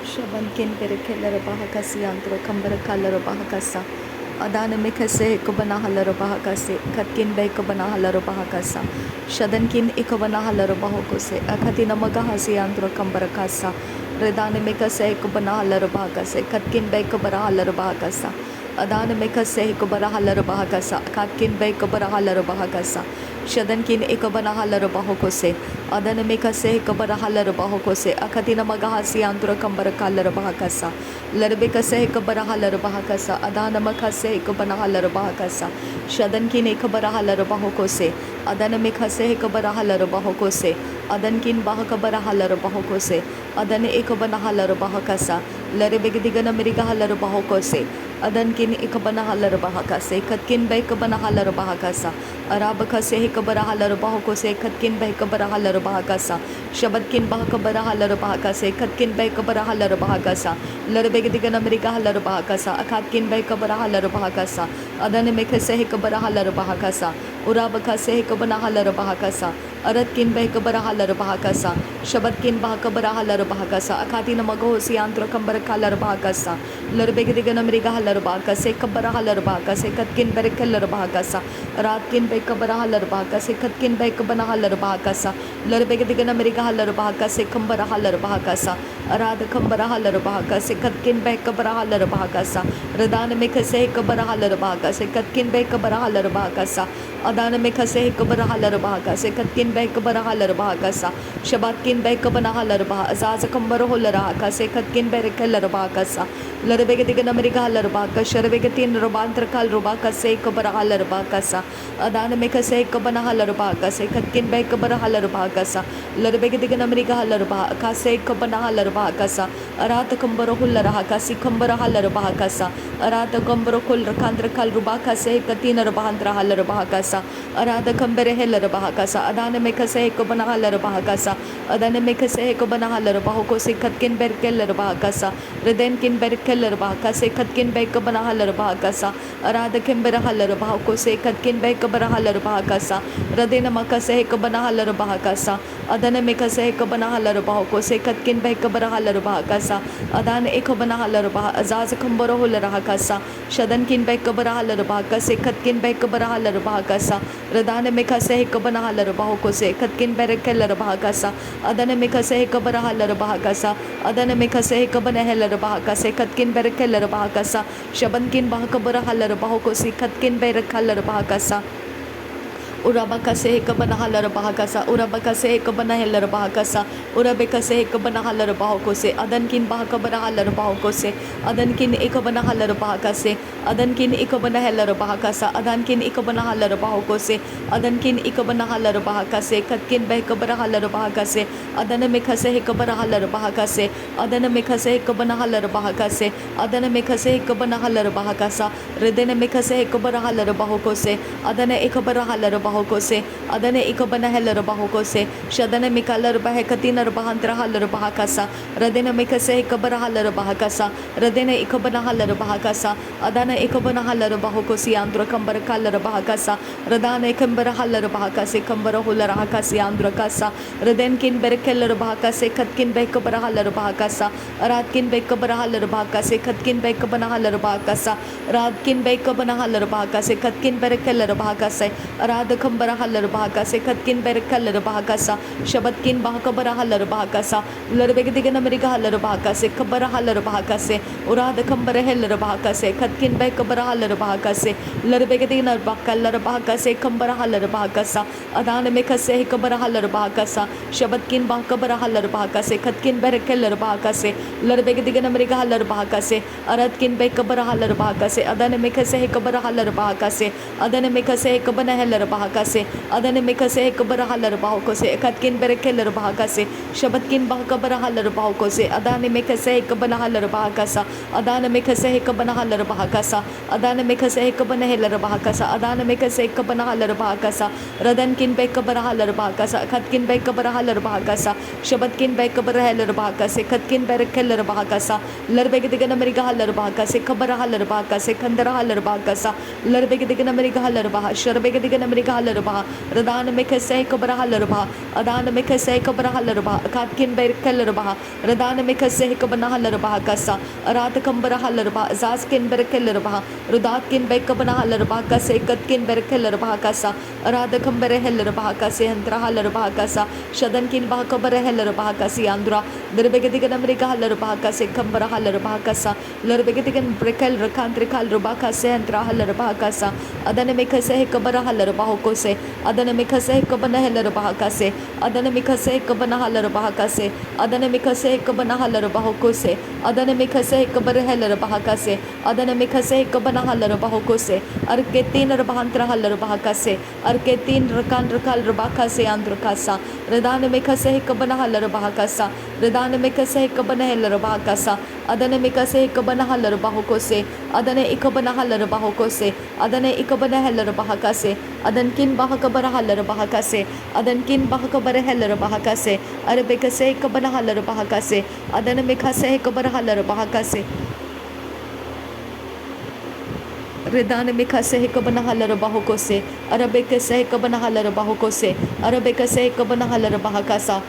Shabankin Berekeller Bahakasi Antro Kambara Kalar Bahakasa Adana Mikase Kubana Halar Bahakase Katkin Bekobana Halar Bahakasa Shadankin Ikobana Halar Bahokose Akatina Magahasi Antro Kambarakasa Redana Mikase Kubana Halar Bahakase Katkin Bekobara Halar Bahakasa Adana Mikase Kubara Halar Bahakasa Katkin Bekobara Halar Bahakasa Shadankin Ikobana Halar Bahokose Adana Mikase Kubara Halar Bahokose Akatina Magahasi Antro Kambarakalar Bahakasa Larbekase Kubara Halar Bahakasa Adana Makase Kubana Halar Bahakasa Shadankin Ikobara Halar Bahokose Adana Mikase Kubara Halar Bahokose Adankin Bahakabara Halar Bahokose Adana Ikobana Halar Bahakasa Larbegdigana Miriga Halar Bahokose Adankin Ikobana Halar Bahakase Katkin Bekabana Halar Bahakasa Arabakase Hikabara Halar Bahokose Katkin Bekabara Halar Bahakasa Shabatkin Bahakabara Halar Bahakase Katkin Bekabara Halar Bahakasa Larbegdigana Miriga Halar Bahakasa Akatkin Bekabara Halar Bahakasa Adana Mikase Hikabara Halar Bahakasa Urabakase Hikabana Halar Bahakasa Aratkin Bekabara Halar Bahakasa Shabatkin Bahakabara Halar Bahakasa Akatina Magosi Antro Kambara Kalar Bahakasa Larbegdigana Miriga Halar Bahakase Kabara Halar Bahakase Katkin Berekalar Bahakasa Ratkin Bekabara Halar Bahakase Katkin Bekabana Halar Bahakasa Larbegdigana Miriga Halar Bahakase Kambara Halar Bahakasa Arad Kambara Halar Bahakase Katkin Bekabara Halar Bahakasa Radana Mikase Kabara Halar Bahakase Katkin Bekabara Halar Bahakasa Adana Mikase Kabara Halar Bahakase Katkin Bekabara Halar Bahakasa Shabatkin Bekabana Halar Bahakasa Kambara Halar Bahakase Katkin Berekalar Bahakasa Larbegdigana Miriga Halar Bahakasa Sharvegatin Robantra Kal Rubakase Kabara Halar Bahakasa Adana Mikase Kabana Halar Bahakase Katkin Bekabara Halar Bahakasa Larbegdigana Miriga Halar Bahakase Kabana Halar Bahakasa Arata Kambara Hular Hakasi Kambara Halar Bahakasa Arata Kambara Kul Rakandra Kal Rubakase Katina Rabahandra Halar Bahakasa Arada Kambere Helar Bahakasa Adana Mikase Kabana Halar Bahakasa Adana Mikase Kabana Halar Bahokose Katkin Berkelar Bahakasa Redenkin Berkelar Bahakase Katkin Bekabana Halar Bahakasa Arada Kimbera Halar Bahokose Katkin Bekabara Halar Bahakasa Radena Makase Kabana Halar Bahakasa Adana Mikase Kabana Halar Bahokose Katkin Bekabara Halar Bahakasa Adana Ekabana Halar Bah Azaz Kambara Hular Hakasa Shadankin Bekabara Halar Bahakase Katkin Bekabara Halar Bahakasa Radana Mikase Kabana Halar Bahokose Katkin Berekelar Bahakasa Adana Mikase Kabara Halar Bahakasa Adana Mikase Kabana Halar Bahakase Katkin Berekelar Bahakasa Shabankin Bahakabara Halar Bahokose Katkin Berekalar Bahakasa Urabakase Kabana Halar Bahakasa Urabakase Kabana Helar Bahakasa Urabekase Kabana Halar Bahokose Adankin Bahakabana Halar Bahokose Adankin Ikabana Halar Bahakase Adankin Ikabana Helar Bahakasa Adankin Ikabana Halar Bahokose Adankin Ikabana Halar Bahakase Katkin Bekabara Halar Bahakase Adana Mikase Kabara Halar Bahakase Adana Mikase Kabana Halar Bahakase Adana Mikase Kabana Halar Bahakasa Redena Mikase Kabara Halar Bahokose Adana Ikabara Halar Bahokose Adana Ikabana Helar Bahokose Shadana Mikalar Bahakatina Bahantra Halar Bahakasa Radena Mikase Kabara Halar Bahakasa Radena Ikabana Halar Bahakasa Adana Ikabana Halar Bahokosi Andra Kambara Kalar Bahakasa Radana Kambara Halar Bahakase Kambara Hular Hakasi Andra Kasa Radenkin Berkelar Bahakase Katkin Bekabara Halar Bahakasa Radkin Bekabara Halar Bahakase Katkin Bekabana Halar Bahakasa Radkin Bekabana Halar Bahakase Katkin Berkelar Bahakase Arada Kambara Halar Bahakase Katkin Berekalar Bahakasa Shabatkin Bahakabara Halar Bahakasa Larbegdigana Miriga Halar Bahakase Kabara Halar Bahakase Urada Kambara Helar Bahakase Katkin Bekabara Halar Bahakase Larbegdigana Bakalar Bahakase Kambara Halar Bahakasa Adana Mikase Kabara Halar Bahakasa Shabatkin Bahakabara Halar Bahakase Katkin Berekalar Bahakase Larbegdigana Miriga Halar Bahakase Aratkin Bekabara Halar Bahakase Adana Mikase Kabara Halar Bahakase Adana Mikase Kabana Helar Bahakase Adana Mikase Kabara Halar Bahokose Katkin Berekelar Bahakase Shabatkin Bahakabara Halar Bahokose Adana Mikase Kabana Halar Bahakasa Adana Mikase Kabana Halar Bahakasa Adana Mikase Kabana Helar Bahakasa Adana Mikase Kabana Halar Bahakasa Radankin Bekabara Halar Bahakasa Katkin Bekabara Halar Bahakasa Shabatkin Bekabara Halar Bahakase Katkin Berekelar Bahakasa Larbegdigana Miriga Halar Bahakase Kabara Halar Bahakase Kandara Halar Bahakasa Larbegdigana Miriga Halar Bahakasa Sharbegdigana Miriga hallerba, Radana make a say cobra hallerba, Adana make a say cobra hallerba, Katkin bear kellerba, Radana make a say cobana hallerba kasa, Arata kambara hallerba, Zaskin bear kellerba, Rudatkin bekabana hallerba kase, Katkin bear kellerba kasa, Arada kambere hellerba kase, Antra hallerba kasa, Shadankin bakabara hellerba kasi Andra, Derbegatigan America hallerba kase, Kambara hallerba kasa, Lerbegatigan brekel rekantrikal rubaka se, Antra hallerba kasa, Adana make a say kabara hallerba hokose, Adana make a say kabana hellerba kase, Adana make a say kabana hallerba kase, Adana make a say kabana hallerba hokose, Adana make a say kabara hellerba kase, Adana make a say kabana hallerba hokose, Arketin rabahantra hallerba kase, Arketin rakan rakal rubaka se andrakasa, Redana make a say kabana hallerba kasa, Redana make a say kabana hellerba kasa, Adana make a say kabana hallerba hokose, Adana ikabana hallerba hokose, Adana ikabana hellerba kase, Adankin bahakabara hallerba kase, Adankin bahakabara hellerba kase, Arabeka say kabana hallerba kase, Adana make a say kabara hallerba kase, Redana Mika se Kabana Halar Bahokose, Arabeka se Kabana Halar Bahokose, Arabeka se Kabana Halar Bahakasa,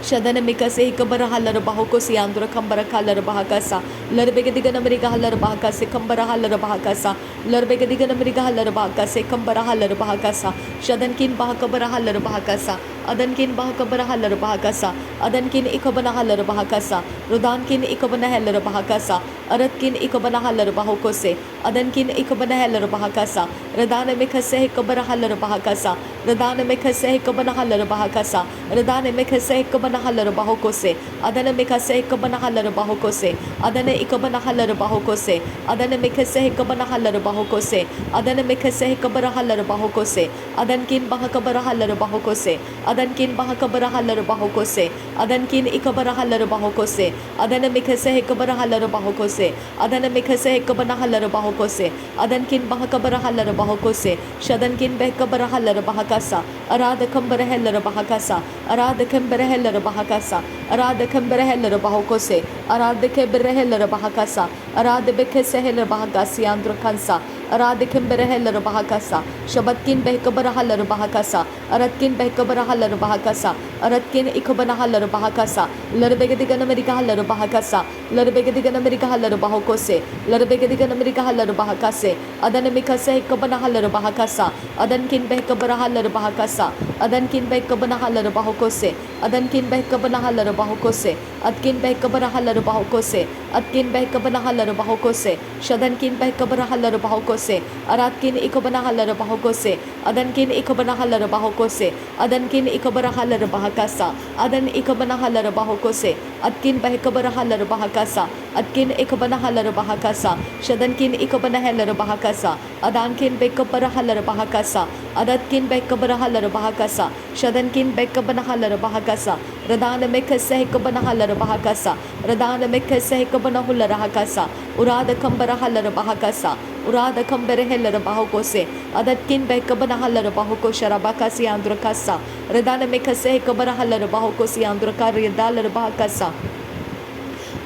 Shadana Mika se Kabara Halar Bahokosi, Andra Kambara Kalar Bahakasa, Larbegadigan America Halar Bahakase, Kambara Halar Bahakasa, Larbegadigan America Halar Bahakase, Kambara Halar Bahakasa, Shadankin Bahakabara Halar Bahakasa, Adankin Bahakabara Halar Bahakasa, Adankin Ikabana Halar Bahakasa, Rudankin Ikabana Halar Bahakasa, Aratkin Ikabana Halar Bahokose, Adankin Ikabana Halar Bahakasa, Radana Mikase Kabara Halar Bahakasa, Radana Mikase Kabana Halar Bahakasa, Radana Mikase Kabana Halar Bahokose, Adana Mikase Kabana Halar Bahokose, Adana Ikabana Halar Bahokose, Adana Mikase Kabana Halar Bahokose, Adana Mikase Kabara Halar Bahokose, Adankin Bahakabara Halar Bahokose, Adankin Bahakabara Halar Bahokose, Adankin Ikabara Halar Bahokose, Adana Mikase Kabara Halar Bahokose, Adana Mikase Kabana Halar Bahokose, Adankin Bahakabara Halar Bahokose, Shadankin Bekabara Halar Bahakasa, Arada Kambara Heller Bahakasa, Arada Kambara Heller Bahakasa, Arada Kambara Heller Bahokose, Arada Kebere Heller Bahakasa, Arada Bekese Heller Bahakasi Andro Kansa, Arada Kambara Heller Bahakasa, Shabatkin Bekabara Haller Bahakasa, Aratkin Bekabara Haller Bahakasa, Aratkin Ikabana Haller Bahakasa, Lerbegadigan America Haller Bahakasa, Lerbegadigan America Haller Bahokose, Lerbegadigan America Haller Bahakase, Adanamikase Kabana Haller Bahakasa, Adankin Bekabara Haller Bahakasa, Adankin Bekabana Haller Bahokose, Adankin Bekabana Haller Bahokose, Atkin Bekabara Haller Bahokose, Atkin Bekabana Haller Bahokose, Shadankin Bekabara Haller Bahokose, Aratkin Ikabana Haller Bahokose, Adankin Ikabana Haller Bahokose, Adankin Ikabara Haller Bahakasa, Adan Ikabana Haller Bahokose, Atkin Bekabara Haller Bahakasa, Atkin Ikabana Haller Bahakasa, Shadankin Ikabana Haller Bahakasa, Adankin Bekabara Haller Bahakasa, Adatkin Bekabara Haller Bahakasa, Shadankin Bekabana Haller Bahakasa, Radana Mekase Kabana Haller Bahakasa, Radana Mekase Kabana Huller Hakasa, Urada Kambara Haller Bahakasa, Urada Kambere Heller Bahokose, Adatkin Bekabana Haller Bahoko Sharabakasi Andrakasa, Radana Mekase Kabara Haller Bahokosi Andrakari Dalar Bahakasa,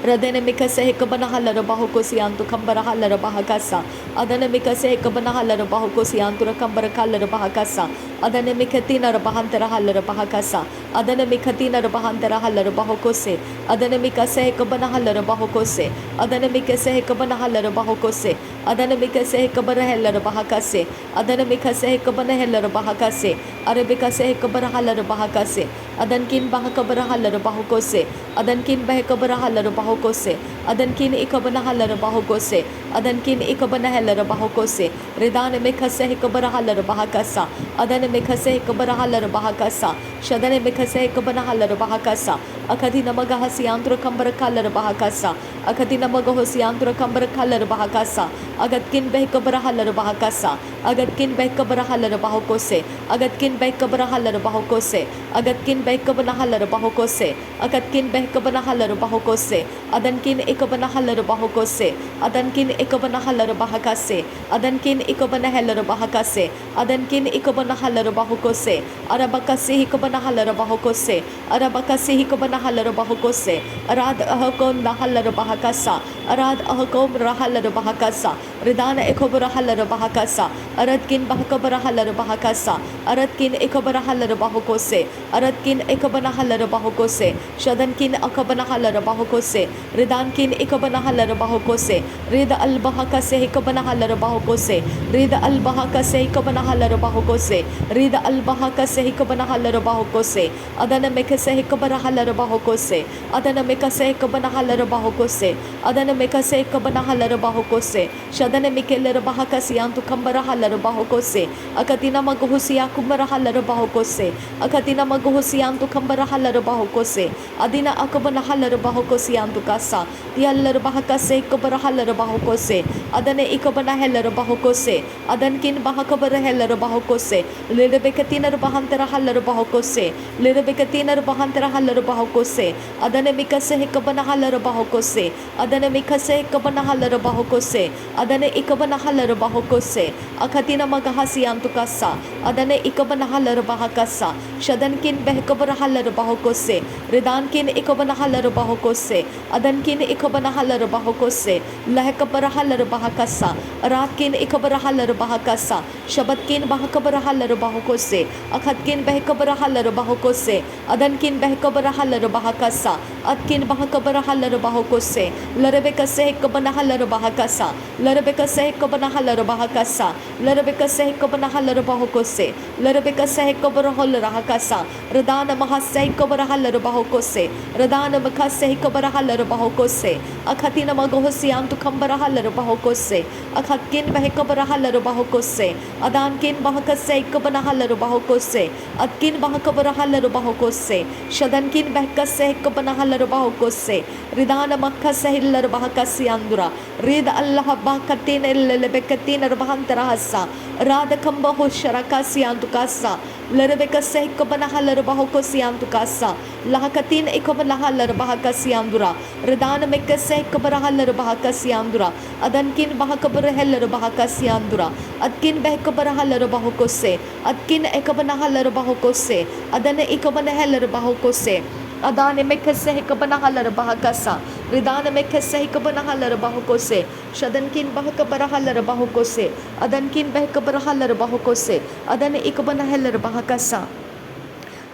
Radana Mikase Kabana Haller Bahokosi Antu Kambara Haller Bahakasa, Adana Mikase Kabana Haller Bahokosi Antura Kambara Kaller Bahakasa, Adana Mikatina Bahantara Haller Bahakasa, Adana Mikatina Bahantara Haller Bahokose, Adana Mikase Kabana Haller Bahokose, Adana Mikase Kabana Haller Bahokose, Adana Mikase Kabara Heller Bahakase, Adana Mikase Kabana Heller Bahakase, Arabikase Kabara Haller Bahakase, Adankin Bahakabara Haller Bahokose, Adankin Bahakabara Haller Bahokose, Adankin Ikabana Haller Bahokose, Adankin Ikabana Heller Bahokose, Redana Mikase Kabara Haller Bahakasa, Adana Mikase Kabara Haller Bahakasa, Shadana Mikase Kabana Haller Bahakasa, Akadina Magahasi Andro Kambara Kaller Bahakasa, Akadina Magahosi Andro Kambara Kaller Bahakasa, Agatkin Bekabara Haller Bahakasa, Agatkin Bekabara Haller Bahokose, Agatkin Bekabara Haller Bahokose, Agatkin Bekabana Haller Bahokose, Agatkin Bekabana Haller Bahokose, Adankin Ikabana Haller Bahokose, Adankin Ikabana Haller Bahakase, Adankin Ikabana Haller Bahakase, Adankin Ikabana Haller Bahokose, Arabakasi Hikabana Haller Bahokose, Arabakasi Hikabana Haller Bahokose, Arad Ahakon Haller Bahakasa, Arad Ahakom Rahaller Bahakasa, Ridana Ekobra Haller Bahakasa, Aratkin Bahakabarahalar Bahakasa, Aratkin Ekabarahalar Bahokose, Aratkin Ekabanahalar Bahokose, Shadankin Akabanahalar Bahokose, Ridankin Ekabanahalar Bahokose, Rida al Bahakase Hikabanahalar Bahokose, Rida al Bahakase Hikabanahalar Bahokose, Rida al Bahakase Hikabanahalar Bahokose, Adana Mekase Hikabarahalar Bahokose, Adana Mekase Hikabanahalar Bahokose, Adana Mekase Hikabanahalar Bahokose, Shadana Mikeler Bahakasian to Kambarahalar Bahokose, Akatina Maguhusia Kumbarahalar Bahokose, Akatina Maguhusian to Kambarahalar Bahokose, Adina Akabanahalar Bahokosian to Kasa, Yalar Bahakase Kabarahalar Bahokose, Adane Ikabanahalar Bahokose, Adankin Bahakabarahalar Bahokose, Lidabekatina Bahantara Halar Bahokose, Lidabekatina Bahantara Halar Bahokose, Adane Mikase Hikabanahalar Bahokose, Adane Mikase Kabanahalar Bahokose, Adane Ikabanahalar Bahokose, Akatina Magahasian to Kasa, Adane Ikabanahalar Bahakasa, Shadankin Behkabarahalar Bahokose, Ridankin Ikabanahalar Bahokose, Adankin Ikabanahalar Bahokose, Lahekabarahalar Bahakasa, Ratkin Ikabarahalar Bahakasa, Shabatkin Bahakabarahalar Bahokose, Akatkin Behkabarahalar Bahokose, Adankin Behkabarahalar Bahakasa, Atkin Bahakabarahalar Bahokose, Larabeka Sehkabanahalar Bahakasa, Larabeka Sehkabanahalar Bahakasa, Larabeka Sehkabanahalar Bahokose, Larabeka Sehkabarahalar Bahakasa, Radana Mahasehkabarahalar Bahokose, Radana Makasehkabarahalar Bahokose, Akatina Magohosian to Kambarahalar Bahokose, Akatkin Behkabarahalar Bahokose, Adankin Bahakasehkabanahalar Bahokose, Atkin Bahakabarahalar Bahokose, Shadankin Behkasehkabanahalar Bahokose, Ridana Makasehillar Bahakasiandura, Rid Allah Bakatin Lebekatin Bahantarahasa, Radakamba Hosharakasiantukasa, Lerebeka Sehkabanahalar Bahokosiantukasa, Lahakatin Ekabanahalar Bahakasiandura, Redana Mekasehkabarahalar Bahakasiandura, Adankin Bahakabarahalar Bahakasiandura, Atkin Behkabarahalar Bahokose, Atkin Ekabanahalar Bahokose, Adana Ekabanahalar Bahokose, Adane Mekasehkabanahalar Bahakasa, Ridana Mekasehkabanahalar Bahokose, Shadankin Bahakabarahalar Bahokose, Adankin Behkabarahalar Bahokose, Adane Ikabanahalar Bahakasa,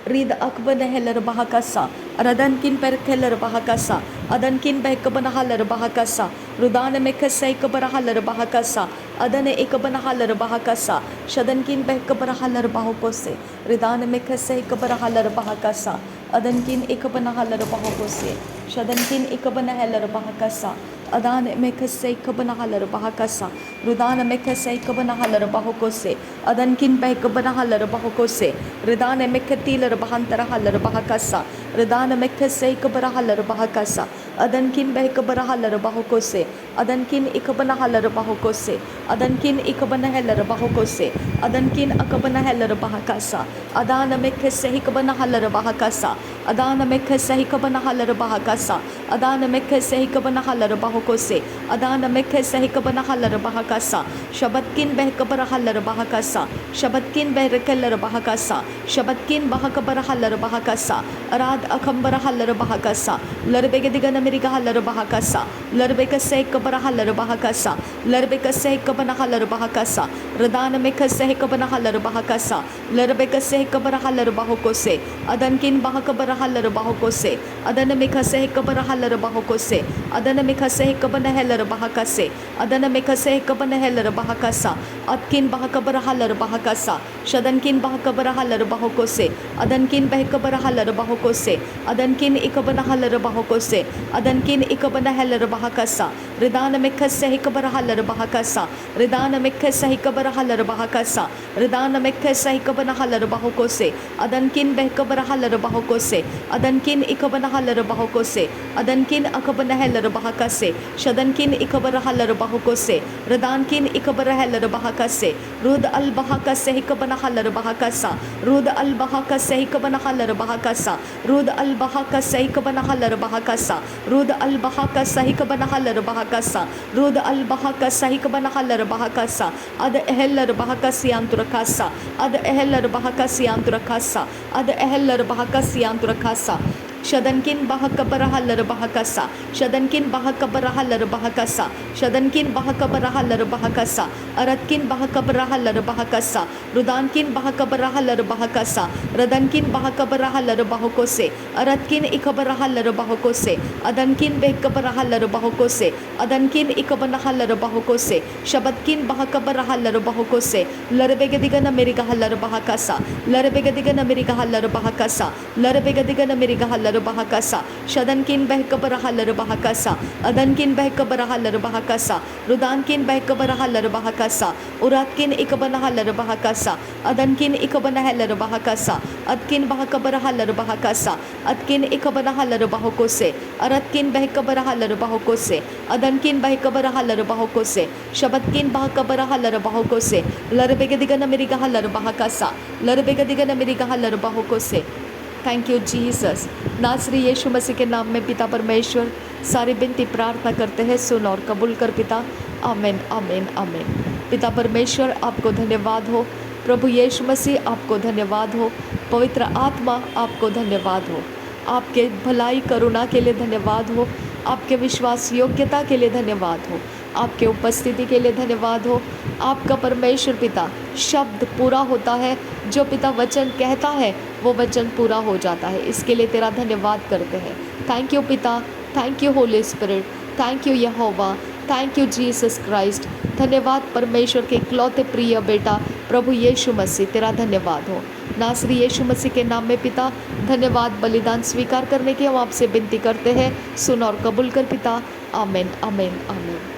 Rid Akbanahalar Bahakasa, Radankin Perkeller Bahakasa, Adankin Behkabanahalar Bahakasa, Rudana Mekasehkabarahalar Bahakasa, Adane Ikabanahalar Bahakasa, Shadankin Behkabarahalar Bahokose, Ridana Mekasehkabarahalar Bahakasa, Adankin Ikabanahalar Bahokose, Shadankin Ikabanahalar Bahakasa, Adane Mekasehkabanahalar Bahakasa, Rudana Mekasehkabanahalar Bahokose, Adankin Behkabanahalar Bahokose, Ridane Mekatilar Bahantarahalar Bahakasa, Ridana Mekasehkabarahalar Bahakasa, Adankin Behkabarahalar Bahokose, Adankin Ikabanahalar Bahokose, Adankin Ikabanahalar Bahokose, Adankin Akabanahalar Bahakasa, Adana Mekasehkabanahalar Bahakasa, Adana Mekasehkabanahalar Bahakasa, Adana Mekasehkabanahalar Bahokose, Adana Mekasehkabanahalar Bahakasa, Shabatkin Behkabarahalar Bahakasa, Shabatkin Behkeller Bahakasa, Shabatkin Bahakabarahalar Bahakasa, Arad Akambarahalar Bahakasa, Larbegadigan Amerikahalar Bahakasa, Larbeka Sehkabarahalar Bahakasa, Larbeka Sehkabanahalar Bahakasa, Radana Mekasehkabanahalar Bahakasa, Larbeka Sehkabarahalar Bahokose, Adankin Bahakabarahalar Bahokose, Adana Mekasehkabarahalar Bahokose, Adana Mekasehkabanahalar Bahakase, Adana Mekasehkabanahalar Bahakasa, Atkin Bahakabarahalar Bahakasa, Shadankin Bahakabarahalar Bahokose, Adankin Behkabarahalar Bahokose, Adankin Ikabanahalar Bahokose, Adankin Ikabanahalar Bahakasa, Ridana Mekasehkabarahalar Bahakasa, Ridana Mekasehkabarahalar Bahakasa, Ridana Mekasehkabanahalar Bahokose, Adankin Behkabarahalar Bahokose, Adankin Ikabanahalar Bahokose, Adankin Akabanahalar Bahakase, Shadankin Ikabarahalar Bahokose, Radankin Ikabarahalar Bahakase, Rud al Bahakasehkabanahalar Bahakasa, Rud al Bahakasehkabanahalar Bahakasa, Rud al Bahakasehkabanahalar Bahakasa, Rud al Bahakasehkabanahalar Bahakasa, Rud al Bahakasehkabanahalar Bahakasa, Ad Eheller Bahakasianturakasa, Ad Eheller Bahakasianturakasa, Ad Eheller Bahakasianturakasa, शदनकिन बहकबरहा लरबहकसा शदनकिन बहकबरहा लरबहकसा शदनकिन बहकबरहा लरबहकसा अरतकिन बहकबरहा लरबहकसा रुदानकिन बहकबरहा लरबहकसा रदनकिन बहकबरहा लरबहकोसे अरतकिन इकबरहा लरबहकोसे अदनकिन बेहकबरहा लरबहकोसे अदनकिन इकबनहा लरबहकोसे शबतकिन बहकबरहा लरबहकोसे लरबेगदिगन मेरिगहा लरबहकसा लरबेगदिगन मेरिगहा लरबहकसा लरबेगदिगन मेरिगहा लरबहकसा शदनकिन बहकबरहा लरबहकसा अदनकिन बहकबरहा लरबहकसा रुदानकिन बहकबरहा लरबहकसा उरातकिन इकबनहा लरबहकसा अदनकिन इकबनहा लरबहकसा अदकिन बहकबरहा लरबहकसा अदकिन इकबनहा लरबहकोसे अरतकिन बहकबरहा लरबहकोसे अदनकिन बहकबरहा लरबहकोसे शबतकिन बहकबरहा लरबहकोसे लरबेगदिगन मेरिगहा लरबहकसा लरबेगदिगन मेरिगहा लरबहकोसे। Thank you Jesus. नासरी यीशु मसीह के नाम में पिता परमेश्वर सारी विनती प्रार्थना करते हैं, सुन और कबूल कर पिता। आमीन आमीन आमीन। पिता परमेश्वर आपको धन्यवाद हो, प्रभु यीशु मसीह आपको धन्यवाद हो, पवित्र आत्मा आपको धन्यवाद हो, आपके भलाई करुणा के लिए धन्यवाद हो, आपके विश्वास योग्यता के लिए धन्यवाद हो, आपके उपस्थिति के लिए धन्यवाद हो। आपका परमेश्वर पिता शब्द पूरा होता है, जो पिता वचन कहता है वो वचन पूरा हो जाता है, इसके लिए तेरा धन्यवाद करते हैं। थैंक यू पिता, thank you Holi spirit, thank you Jehovah, thank you Jesus Christ. धन्यवाद परमेश्वर के इकलौते प्रिय बेटा प्रभु यीशु मसीह, तेरा धन्यवाद हो। नासरी यीशु मसीह के नाम में पिता धन्यवाद। बलिदान स्वीकार करने की हम आपसे विनती करते हैं, सुन और कबूल कर पिता। आमीन आमीन आमीन।